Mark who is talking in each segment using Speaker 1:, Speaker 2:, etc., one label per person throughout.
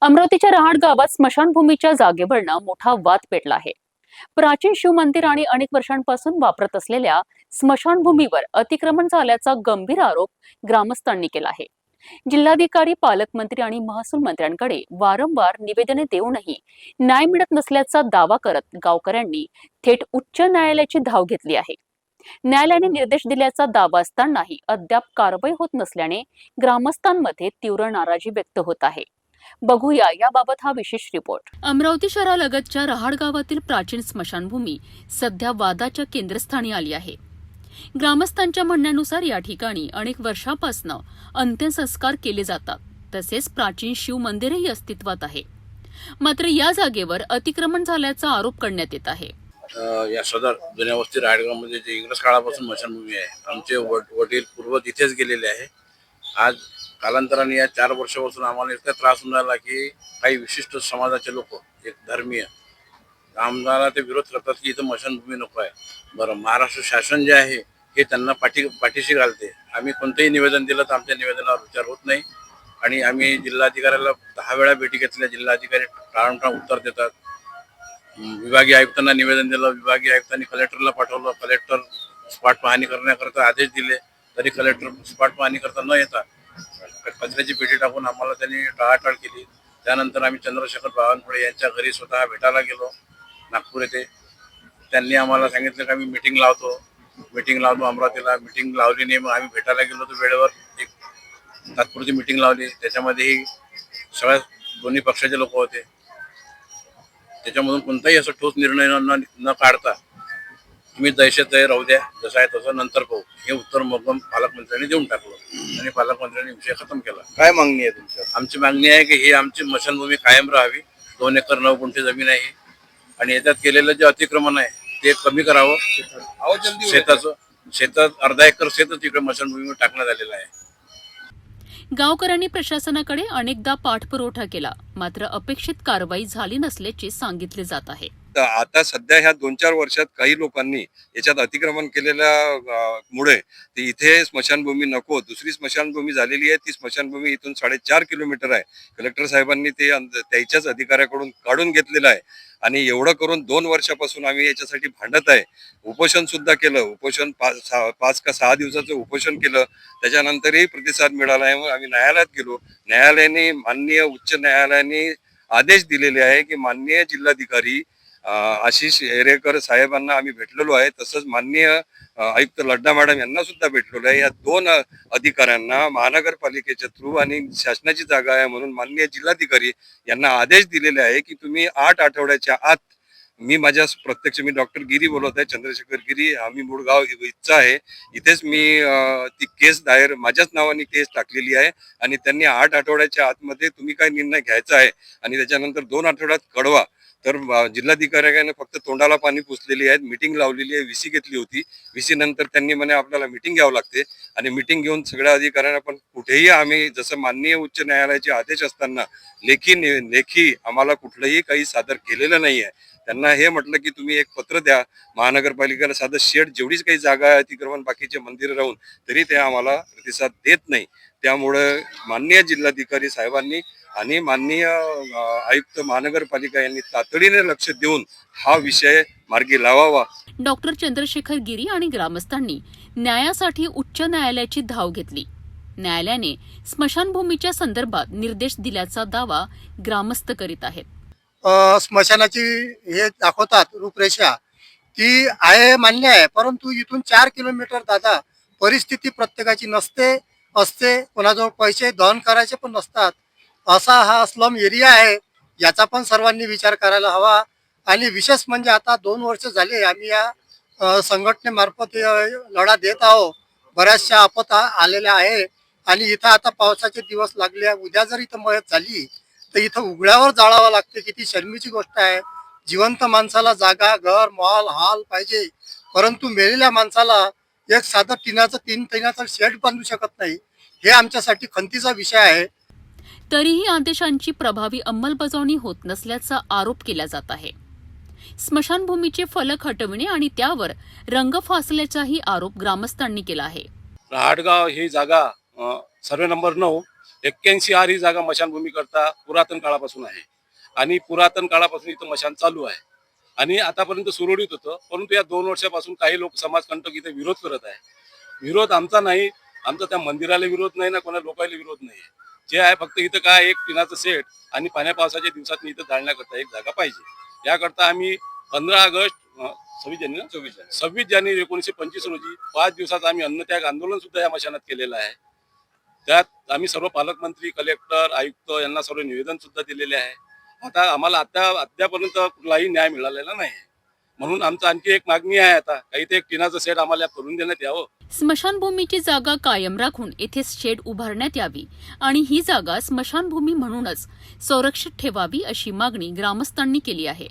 Speaker 1: अमरावतीच्या रहाड गावात स्मशानभूमीच्या जागेवरनं मोठा वाद पेटला आहे. प्राचीन शिवमंदिर आणि अनेक वर्षांपासून वापरत असलेल्या स्मशानभूमीवर अतिक्रमण झाल्याचा गंभीर आरोप ग्रामस्थांनी केला आहे. जिल्हाधिकारी, पालकमंत्री आणि महसूल मंत्र्यांकडे वारंवार निवेदने देऊनही न्याय मिळत नसल्याचा दावा करत गावकऱ्यांनी थेट उच्च न्यायालयाची धाव घेतली आहे. न्यायालयाने निर्देश दिल्याचा दावा असतानाही अद्याप कारवाई होत नसल्याने ग्रामस्थांमध्ये तीव्र नाराजी व्यक्त होत आहे. बघूया याबाबत हा विशेष रिपोर्ट. अमरावती शहरालगतच्या रहाड गावातील प्राचीन स्मशानभूमी सध्या वादाच्या केंद्रस्थानी आली आहे. ग्रामस्थांच्या म्हणण्यानुसार या ठिकाणी अनेक वर्षापासून अंत्यसंस्कार केले जातात. तसेच प्राचीन शिव मंदिरही अस्तित्वात आहे. मात्र या जागेवर अतिक्रमण झाल्याचा आरोप करण्यात येत आहे.
Speaker 2: या सदर जुन्या वस्ती रायगडमध्ये जे इंग्रज काळापासून स्मशानभूमी आहे, आमचे वडील पूर्वज इथेच गेलेले आहे. आज कालांतराने या 4 वर्षापासून आम्हाला इतका त्रास होऊन राहिला की काही विशिष्ट समाजाचे लोक, एक धर्मीय, आम्हाला ते विरोध करतात की इथं स्मशानभूमी नको आहे. बरं, महाराष्ट्र शासन जे आहे हे त्यांना पाठीशी घालते. आम्ही कोणतंही निवेदन दिलं तर आमच्या निवेदनावर विचार होत नाही आणि आम्ही जिल्हाधिकाऱ्याला 10 वेळा भेटी घेतल्या. जिल्हाधिकारी टाळमटाळ उत्तर देतात. विभागीय आयुक्तांना निवेदन दिलं, विभागीय आयुक्तांनी कलेक्टरला पाठवलं. कलेक्टर स्पॉट पाहणी करण्याकरता आदेश दिले, तरी कलेक्टर स्पॉट पाहणी करता न येता कचऱ्याची पेटी टाकून आम्हाला त्यांनी टाळाटाळ केली. त्यानंतर आम्ही चंद्रशेखर बावनकुळे यांच्या घरी स्वतः भेटायला गेलो नागपूर येथे. त्यांनी आम्हाला सांगितलं की आम्ही मीटिंग लावतो अमरावतीला. मीटिंग लावली नाही. मग आम्ही भेटायला गेलो तर वेळेवर एक तात्पुरती मीटिंग लावली. त्याच्यामध्येही सगळ्या दोन्ही पक्षाचे लोक होते. त्याच्यामधून कोणताही असं ठोस निर्णय न काढता तुम्ही दहशत आहे, राहू द्या, जसं आहे तसं नंतर पाहू, हे उत्तर मग पालकमंत्र्यांनी देऊन टाकलं आणि पालकमंत्र्यांनी विषय खतम केला.
Speaker 3: काय मागणी आहे तुमची?
Speaker 2: आमची मागणी आहे की ही आमची स्मशानभूमी कायम राहावी. 2 एकर 9 गुंठे जमीन आहे आणि याच्यात केलेलं जे अतिक्रमण आहे ते कमी करावं. शेतात अर्धा एकर शेतच तिकडे स्मशानभूमीवर टाकण्यात आलेलं आहे.
Speaker 1: गावकऱ्यांनी प्रशासनाकडे अनेकदा पाठपुरावा केला, मात्र अपेक्षित कारवाई झाली नसल्याचे सांगितले जात आहे.
Speaker 3: आता सध्या ह्या 2-4 वर्षात काही लोकांनी याच्यात अतिक्रमण केलेल्या मुळे ते इथे स्मशानभूमी नको, दुसरी स्मशानभूमी झालेली आहे. ती स्मशानभूमी इथून 4.5 किलोमीटर आहे. कलेक्टर साहेबांनी ते त्याच्याच अधिकाऱ्याकडून काढून घेतलेलं आहे आणि एवढं करून 2 वर्षापासून आम्ही याच्यासाठी भांडत आहे. उपोषण सुद्धा केलं. उपोषण 5 का 6 दिवसाचं उपोषण केलं. त्याच्यानंतरही प्रतिसाद मिळाला आहे. मग आम्ही न्यायालयात गेलो. न्यायालयाने, माननीय उच्च न्यायालयाने आदेश दिलेले आहे की माननीय जिल्हाधिकारी आशिष एरेकर साहेबांना आम्ही भेटलेलो आहे. तसंच माननीय आयुक्त लड्डा मॅडम यांना सुद्धा भेटलेलो आहे. या 2 अधिकाऱ्यांना महानगरपालिकेच्या थ्रू आणि शासनाची जागा आहे म्हणून माननीय जिल्हाधिकारी यांना आदेश दिलेले आहे की तुम्ही 8 आठवड्याच्या आत, मी डॉक्टर गिरी बोलत आहे, चंद्रशेखर गिरी, आम्ही मुळगाव इथचा आहे. इथेच मी ती केस दायर, माझ्याच नावाने केस टाकलेली आहे आणि त्यांनी 8 आठवड्याच्या आतमध्ये तुम्ही काय निर्णय घ्यायचा आहे आणि त्याच्यानंतर 2 आठवड्यात कळवा. तर जिल्हाधिकाऱ्याने फक्त तोंडाला पाणी पुसलेली आहे. मीटिंग लावलेली आहे, VC घेतली होती. VC नंतर त्यांनी म्हणे आपल्याला मीटिंग घ्यावं लागते आणि मीटिंग घेऊन सगळ्या अधिकाऱ्यांना, पण कुठेही आम्ही जसं माननीय उच्च न्यायालयाचे आदेश असताना लेखी आम्हाला कुठलंही काही सादर केलेलं नाही आहे. त्यांना हे म्हटलं की तुम्ही एक पत्र द्या महानगरपालिकेला, साधं शेड, जेवढीच काही जागा आहे अतिक्रमण बाकीचे मंदिर राहून, तरी ते आम्हाला प्रतिसाद देत नाही. त्यामुळं माननीय जिल्हाधिकारी साहेबांनी आणि माननीय आयुक्त महानगरपालिका यांनी तातडीने लक्ष देऊन हा विषय मार्गी लावावा.
Speaker 1: डॉक्टर चंद्रशेखर गिरी आणि ग्रामस्थांनी न्यायासाठी उच्च न्यायालयाची धाव घेतली. न्यायालयाने स्मशानभूमीच्या संदर्भात निर्देश दिल्याचा दावा ग्रामस्थ करीत आहेत.
Speaker 4: स्मशानाची हे दाखवतात रूपरेषा, ती आहे, मान्य आहे, परंतु इथून 4 किलोमीटर दादा परिस्थिती प्रत्येकाची असते. कोणाजवळ पैसे दहन करायचे पण नसतात. असा हा स्लम एरिया आहे. याचा पण सर्वांनी विचार करायला हवा. आणि विशेष म्हणजे आता 2 वर्ष झाले आम्ही या संघटनेमार्फत लढा देत आहोत. बऱ्याचशा आपत्ती आलेल्या आहे आणि इथं आता पावसाचे दिवस लागले. उद्या जर इथं मयत झाली तर इथं उघड्यावर जाळावं लागते. किती शर्मीची गोष्ट आहे. जिवंत माणसाला जागा, घर, मॉल, हॉल पाहिजे, परंतु मेलेल्या माणसाला एक साधं 3 टिनाचा शेड बांधू शकत नाही. हे आमच्यासाठी खंतीचा विषय आहे.
Speaker 1: तरीही आदेशांची प्रभावी अंमलबजावणी होत नसल्याचा आरोप केला जात आहे. स्मशानभूमीचे फलक हटविणे आणि त्यावर रंग फासल्याचाही आरोप ग्रामस्थांनी केला आहे.
Speaker 5: रहाडगाव ही जागा सर्वे नंबर 9 81 ही जागा मशानभूमी करता पुरातन काळापासून आहे आणि पुरातन काळापासून इथं मशान चालू आहे आणि आतापर्यंत सुरळीत होतं. परंतु या 2 वर्षापासून काही लोक समाजकंटक इथे विरोध करत आहे. विरोध आमचा नाही, आमचा त्या मंदिराला विरोध नाही ना कोणा लोकांना विरोध नाही. जे आहे फक्त इथं काय एक टिनाचं सेट आणि पाण्या पावसाच्या दिवसात इथं जाळण्याकरता एक जागा पाहिजे. याकरता आम्ही 15 ऑगस्ट 26 जानेवारी 1925 रोजी 5 दिवसाचा आम्ही अन्नत्याग आंदोलन सुद्धा या मशानात केलेलं आहे. त्यात आम्ही सर्व पालकमंत्री, कलेक्टर, आयुक्त यांना सर्व निवेदन सुद्धा दिलेले आहे. आता आम्हाला अद्यापर्यंत कुठलाही न्याय मिळालेला नाही, म्हणून आमचं आणखी एक मागणी आहे आता काही ते एक टिनाचं सेट आम्हाला करून देण्यात यावं.
Speaker 1: स्मशानभूमीची जागा कायम राखून येथे शेड उभारण्यात यावी आणि ही जागा स्मशानभूमी म्हणूनच संरक्षित ठेवावी अशी मागणी ग्रामस्थांनी केली आहे.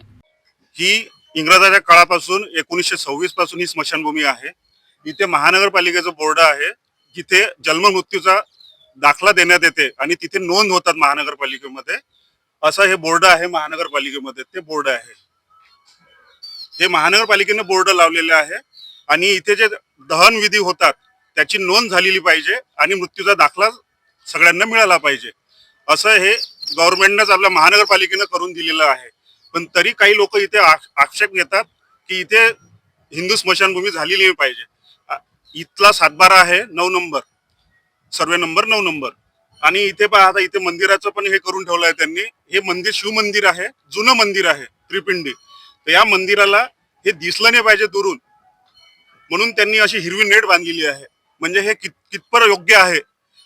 Speaker 6: ही इंग्रजाच्या काळापासून 1926 पासून ही स्मशानभूमी आहे. इथे महानगरपालिकेचं बोर्ड आहे जिथे जन्ममृत्यूचा दाखला देण्यात येते आणि तिथे नोंद होतात महानगरपालिकेमध्ये. असं हे बोर्ड आहे महानगरपालिकेमध्ये, ते बोर्ड आहे. हे महानगरपालिकेने बोर्ड लावलेले आहे आणि इथे जे दहन विधी होतात त्याची नोंद झालेली पाहिजे आणि मृत्यूचा दाखला सगळ्यांना मिळाला पाहिजे. असं हे गव्हर्नमेंटनेच आपल्या महानगरपालिकेनं करून दिलेलं आहे. पण तरी काही लोक इथे आक्षेप घेतात की इथे हिंदू स्मशानभूमी झालेली पाहिजे. इथला 7/12 आहे, 9 नंबर, सर्वे नंबर 9 नंबर. आणि इथे पहा आता इथे मंदिराचं पण हे करून ठेवलं आहे त्यांनी. हे मंदिर शिवमंदिर आहे, जुनं मंदिर आहे त्रिपिंडी. तर या मंदिराला हे दिसलं नाही पाहिजे दुरून, म्हणून त्यांनी अशी हिरवी नेट बांधलेली आहे. म्हणजे हे कितपर योग्य आहे.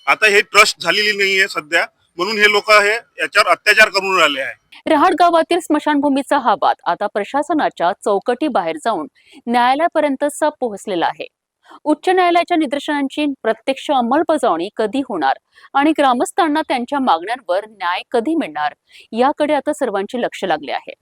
Speaker 6: आता हे ट्रस्ट झालेली नाहीये सध्या, म्हणून हे लोक हे याच्यावर अत्याचार करून राहिले आहे.
Speaker 1: रहाड गावातील स्मशानभूमीचा हा वाद आता प्रशासनाच्या चौकटी बाहेर जाऊन न्यायालयापर्यंत पोहोचलेला आहे. उच्च न्यायालयाच्या निदर्शनांची प्रत्यक्ष अंमलबजावणी कधी होणार आणि ग्रामस्थांना त्यांच्या मागण्यांवर न्याय कधी मिळणार याकडे आता सर्वांचे लक्ष लागले आहे.